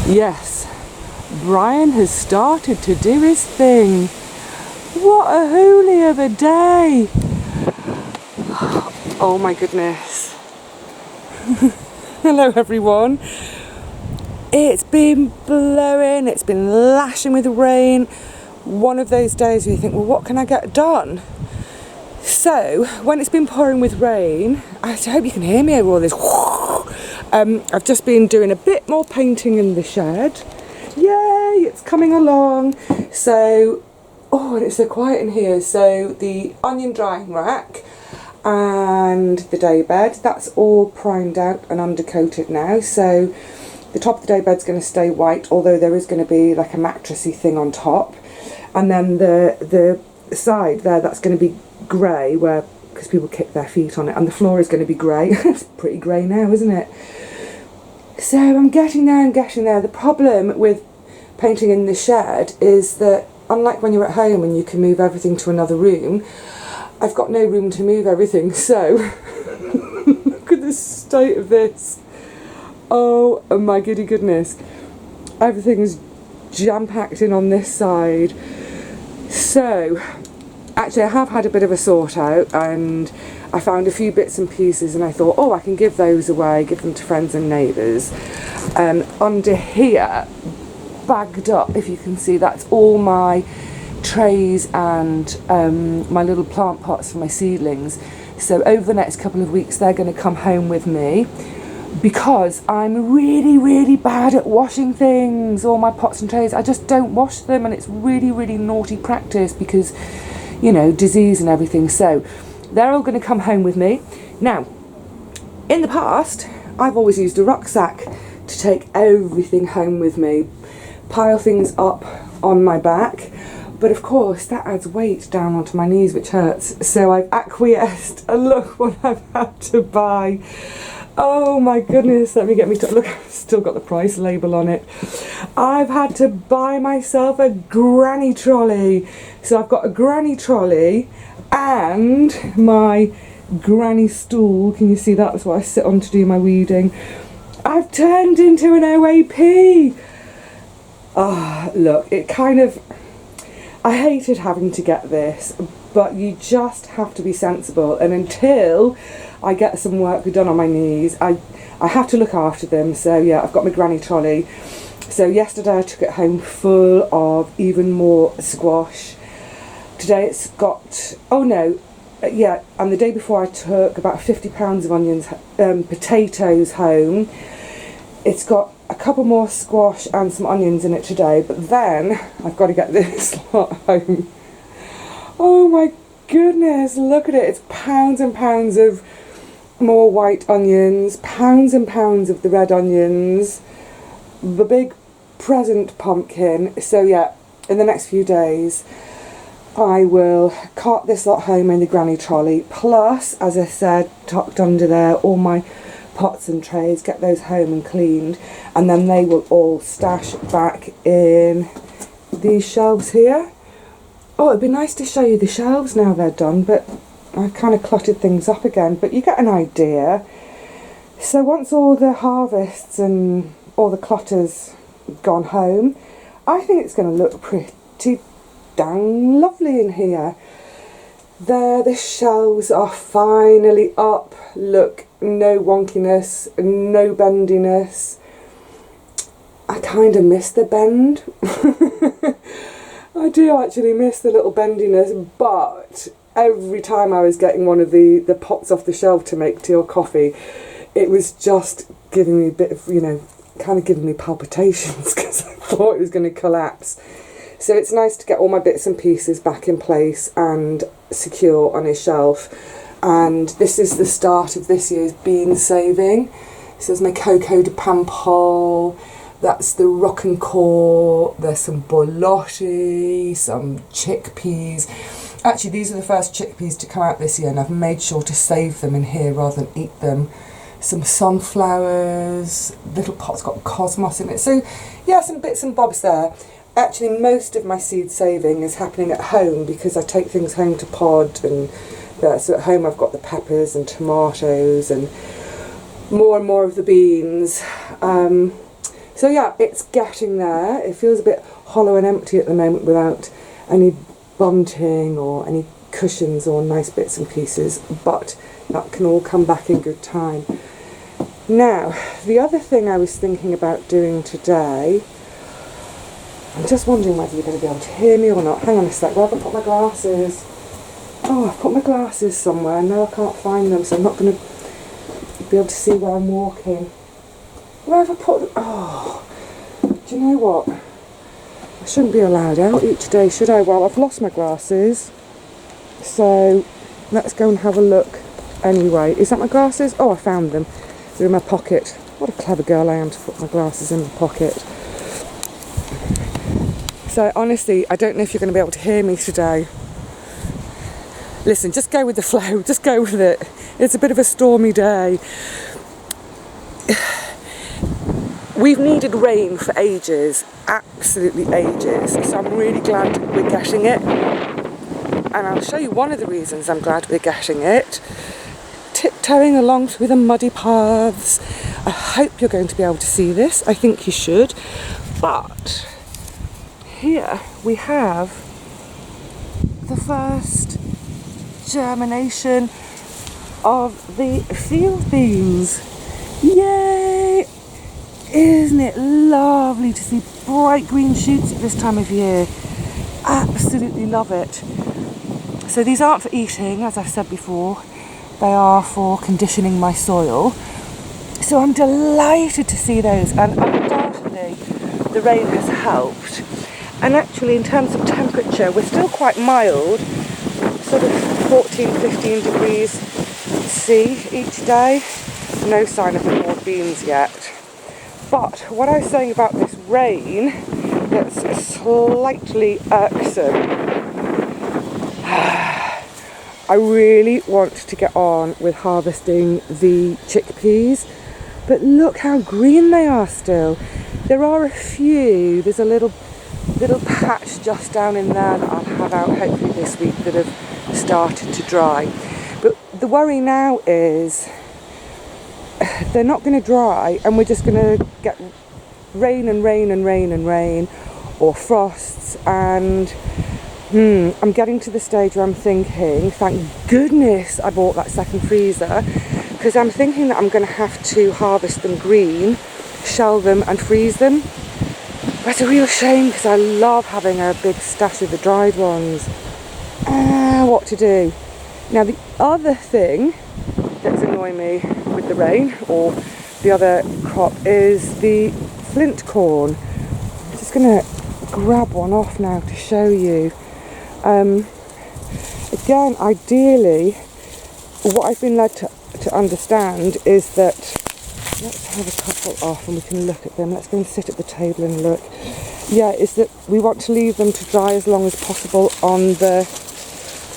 Yes, Brian has started to do his thing. What a hoolie of a day. Oh my goodness. Hello everyone. It's been blowing, it's been lashing with rain. One of those days where you think, well, what can I get done? So, when it's been pouring with rain, I hope you can hear me over all this. I've just been doing a bit more painting in the shed. Yay, it's coming along. So, oh, and it's so quiet in here. So, the onion drying rack and the day bed, that's all primed out and undercoated now. So, the top of the day bed's going to stay white, although there is going to be like a mattressy thing on top. And then the side there, that's going to be grey, where because people kick their feet on it, and the floor is going to be grey. It's pretty grey now, isn't it? So I'm getting there. The problem with painting in the shed is that, unlike when you're at home and you can move everything to another room, I've got no room to move everything. So look at the state of this. Oh my goodness. Everything is jam-packed in on this side. So actually I have had a bit of a sort out, and I found a few bits and pieces, and I thought, oh, I can give those away, give them to friends and neighbours. Under here, bagged up, if you can see, that's all my trays and my little plant pots for my seedlings. So over the next couple of weeks they're going to come home with me, because I'm really bad at washing things, all my pots and trays. I just don't wash them, and it's really naughty practice because, you know, disease and everything. So they're all going to come home with me. Now, in the past, I've always used a rucksack to take everything home with me, pile things up on my back, but of course that adds weight down onto my knees, which hurts. So I've acquiesced, and look what I've had to buy. Oh my goodness, let me get me to look, I've still got the price label on it. I've had to buy myself a granny trolley. So I've got a granny trolley and my granny stool. Can you see that's what I sit on to do my weeding? I've turned into an OAP. Ah, look, it kind of, I hated having to get this, but you just have to be sensible, and until I get some work done on my knees, I have to look after them. So yeah, I've got my granny trolley. So yesterday I took it home full of even more squash. Today it's got, and the day before I took about 50 pounds of onions, potatoes home. It's got a couple more squash and some onions in it today, but then I've got to get this lot home. Oh my goodness, look at it. It's pounds and pounds of more white onions, pounds and pounds of the red onions, the big present pumpkin. So yeah, in the next few days I will cart this lot home in the granny trolley, plus, as I said, tucked under there, all my pots and trays, get those home and cleaned, and then they will all stash back in these shelves here. Oh, it'd be nice to show you the shelves now they're done, but I've kind of cluttered things up again, but you get an idea. So once all the harvests and all the clutter's gone home, I think it's going to look pretty dang lovely in here. There, the shelves are finally up. Look, no wonkiness, no bendiness. I kind of miss the bend. I do actually miss the little bendiness, but every time I was getting one of the pots off the shelf to make tea or coffee, it was just giving me a bit of, kind of giving me palpitations, because I thought it was going to collapse. So it's nice to get all my bits and pieces back in place and secure on a shelf. And this is the start of this year's bean saving. This is my cocoa de pampol. That's the rock and core. There's some borlotti, some chickpeas. Actually, these are the first chickpeas to come out this year, and I've made sure to save them in here rather than eat them. Some sunflowers, little pot's got cosmos in it. So yeah, some bits and bobs there. Actually, most of my seed saving is happening at home, because I take things home to pod, and so at home I've got the peppers and tomatoes and more of the beans. So yeah, it's getting there. It feels a bit hollow and empty at the moment without any bunting or any cushions or nice bits and pieces, but that can all come back in good time. Now, the other thing I was thinking about doing today, I'm just wondering whether you're going to be able to hear me or not. Hang on a sec, where have I put my glasses? Oh, I've put my glasses somewhere and now I can't find them, so I'm not going to be able to see where I'm walking. Where have I put them? Oh, do you know what? I shouldn't be allowed out each day, should I? Well, I've lost my glasses, so let's go and have a look anyway. Is that my glasses? Oh, I found them. They're in my pocket. What a clever girl I am to put my glasses in my pocket. So honestly, I don't know if you're going to be able to hear me today. Listen, just go with the flow, just go with it. It's a bit of a stormy day. We've needed rain for ages, absolutely ages, so I'm really glad we're getting it. And I'll show you one of the reasons I'm glad we're getting it. Tiptoeing along through the muddy paths. I hope you're going to be able to see this. I think you should. But here we have the first germination of the field beans. Yay! Isn't it lovely to see bright green shoots at this time of year? Absolutely love it. So these aren't for eating, as I've said before. They are for conditioning my soil. So I'm delighted to see those, and undoubtedly the rain has helped. And actually in terms of temperature, we're still quite mild, sort of 14, 15 degrees C each day. No sign of the more beans yet. But what I was saying about this rain that's slightly irksome, I really want to get on with harvesting the chickpeas, but look how green they are still. There are a few, there's a little patch just down in there that I'll have out hopefully this week that have started to dry. But the worry now is they're not going to dry and we're just going to get rain and rain and rain and rain, or frosts, and I'm getting to the stage where I'm thinking, thank goodness I bought that second freezer, because I'm thinking that I'm going to have to harvest them green, shell them and freeze them. But it's a real shame because I love having a big stash of the dried ones. What to do? Now the other thing that's annoying me with the rain, or the other crop, is the flint corn. I'm just going to grab one off now to show you. Again, ideally, what I've been led to understand is that, let's have a couple off and we can look at them. Let's go and sit at the table and look. Yeah, is that we want to leave them to dry as long as possible on the,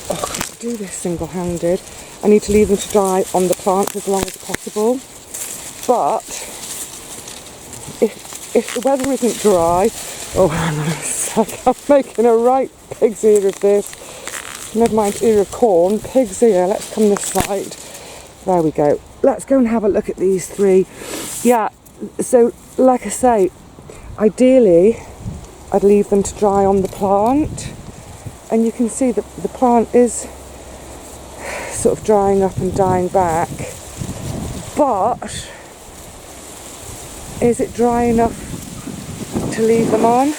I can't do this single-handed. I need to leave them to dry on the plant as long as possible. But if the weather isn't dry, oh, hang on a sec, I'm making a right pig's ear of this. Never mind ear of corn, pig's ear. Let's come this side. There we go. Let's go and have a look at these three. Yeah, so like I say, ideally I'd leave them to dry on the plant, and you can see that the plant is sort of drying up and dying back, but is it dry enough to leave them on?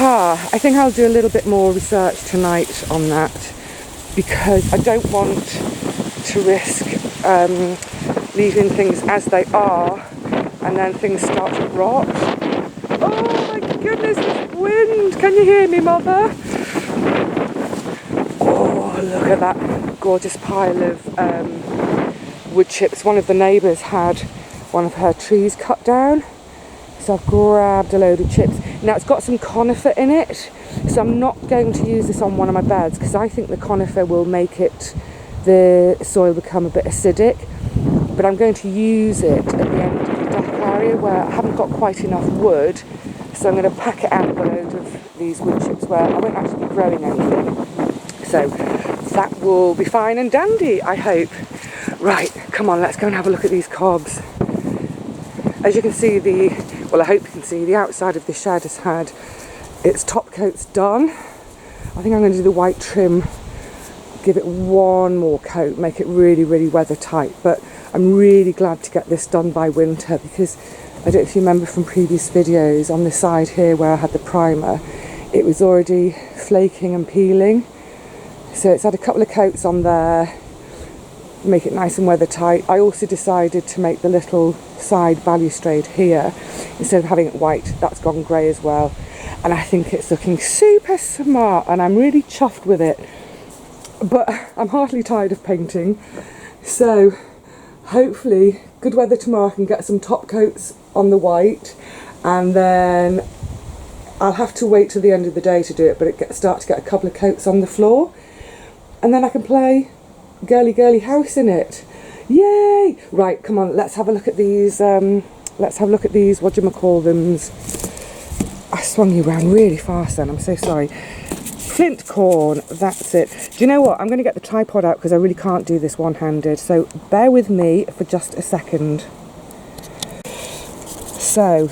I think I'll do a little bit more research tonight on that, because I don't want to risk leaving things as they are and then things start to rot. Oh my goodness, this wind! Can you hear me, Mother? Oh, look at that gorgeous pile of wood chips. One of the neighbours had one of her trees cut down, so I've grabbed a load of chips. Now it's got some conifer in it, so I'm not going to use this on one of my beds because I think the conifer will make the soil become a bit acidic, but I'm going to use it at the end of the deck area where I haven't got quite enough wood, so I'm going to pack it out with a load of these wood chips where I won't actually be growing anything. So that will be fine and dandy, I hope. Right, come on, let's go and have a look at these cobs. As you can see, well, I hope you can see, the outside of the shed has had its top coats done. I think I'm going to do the white trim, give it one more coat, make it really, really weather tight. But I'm really glad to get this done by winter, because I don't know if you remember from previous videos, on the side here where I had the primer, it was already flaking and peeling. So it's had a couple of coats on there, make it nice and weather tight. I also decided to make the little side balustrade here, instead of having it white, that's gone grey as well. And I think it's looking super smart, and I'm really chuffed with it. But I'm heartily tired of painting, so hopefully good weather tomorrow I can get some top coats on the white, and then I'll have to wait till the end of the day to do it, but start to get a couple of coats on the floor, and then I can play girly house in it. Yay! Right, come on, let's have a look at these, whatchamacallthems. I swung you around really fast then, I'm so sorry. Flint corn, that's it. Do you know what? I'm going to get the tripod out because I really can't do this one-handed. So bear with me for just a second. So,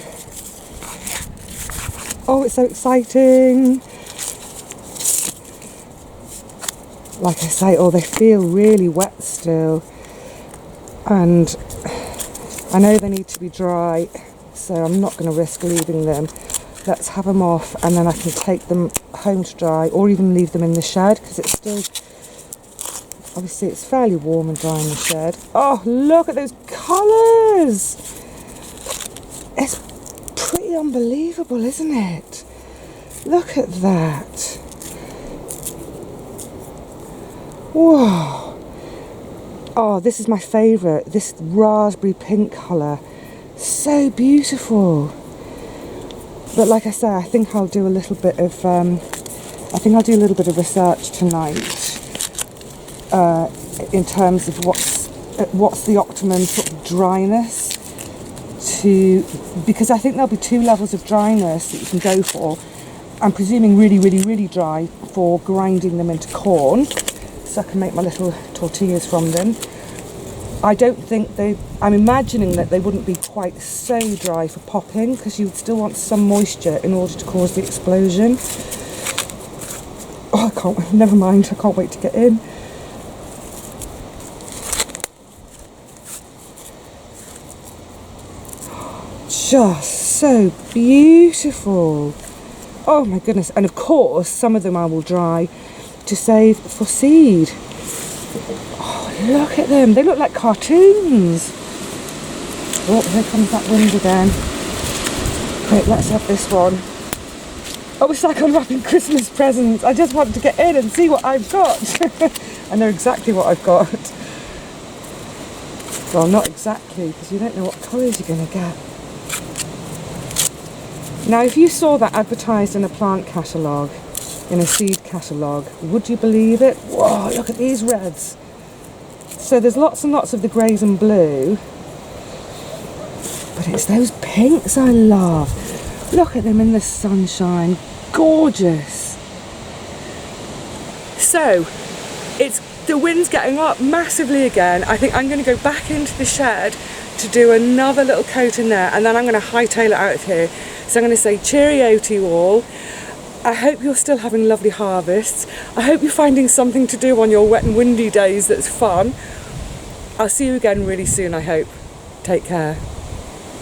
oh, it's so exciting. Like I say, oh, they feel really wet still. And I know they need to be dry, so I'm not going to risk leaving them. Let's have them off, and then I can take them home to dry, or even leave them in the shed, because it's still, obviously it's fairly warm and dry in the shed. Oh, look at those colours! It's pretty unbelievable, isn't it? Look at that. Whoa. Oh, this is my favourite, this raspberry pink colour. So beautiful. But like I say, I think I'll do a little bit of research tonight in terms of what's the optimum sort of dryness because I think there'll be two levels of dryness that you can go for. I'm presuming really, really, really dry for grinding them into corn, so I can make my little tortillas from them. I'm imagining that they wouldn't be quite so dry for popping, because you would still want some moisture in order to cause the explosion. Oh, never mind, I can't wait to get in. Just so beautiful. Oh my goodness, and of course some of them I will dry to save for seed. Look at them, they look like cartoons. Oh, here comes that wind again. Right, let's have this one. Oh, it's like unwrapping Christmas presents. I just want to get in and see what I've got. I know exactly what I've got. Well, not exactly, because you don't know what colours you're going to get. Now, if you saw that advertised in a plant catalogue, in a seed catalogue, would you believe it? Whoa, look at these reds. So there's lots and lots of the greys and blue, but it's those pinks I love. Look at them in the sunshine, gorgeous. So the wind's getting up massively again. I think I'm going to go back into the shed to do another little coat in there, and then I'm going to hightail it out of here. So I'm going to say cheerio to you all. I hope you're still having lovely harvests. I hope you're finding something to do on your wet and windy days that's fun. I'll see you again really soon, I hope. Take care.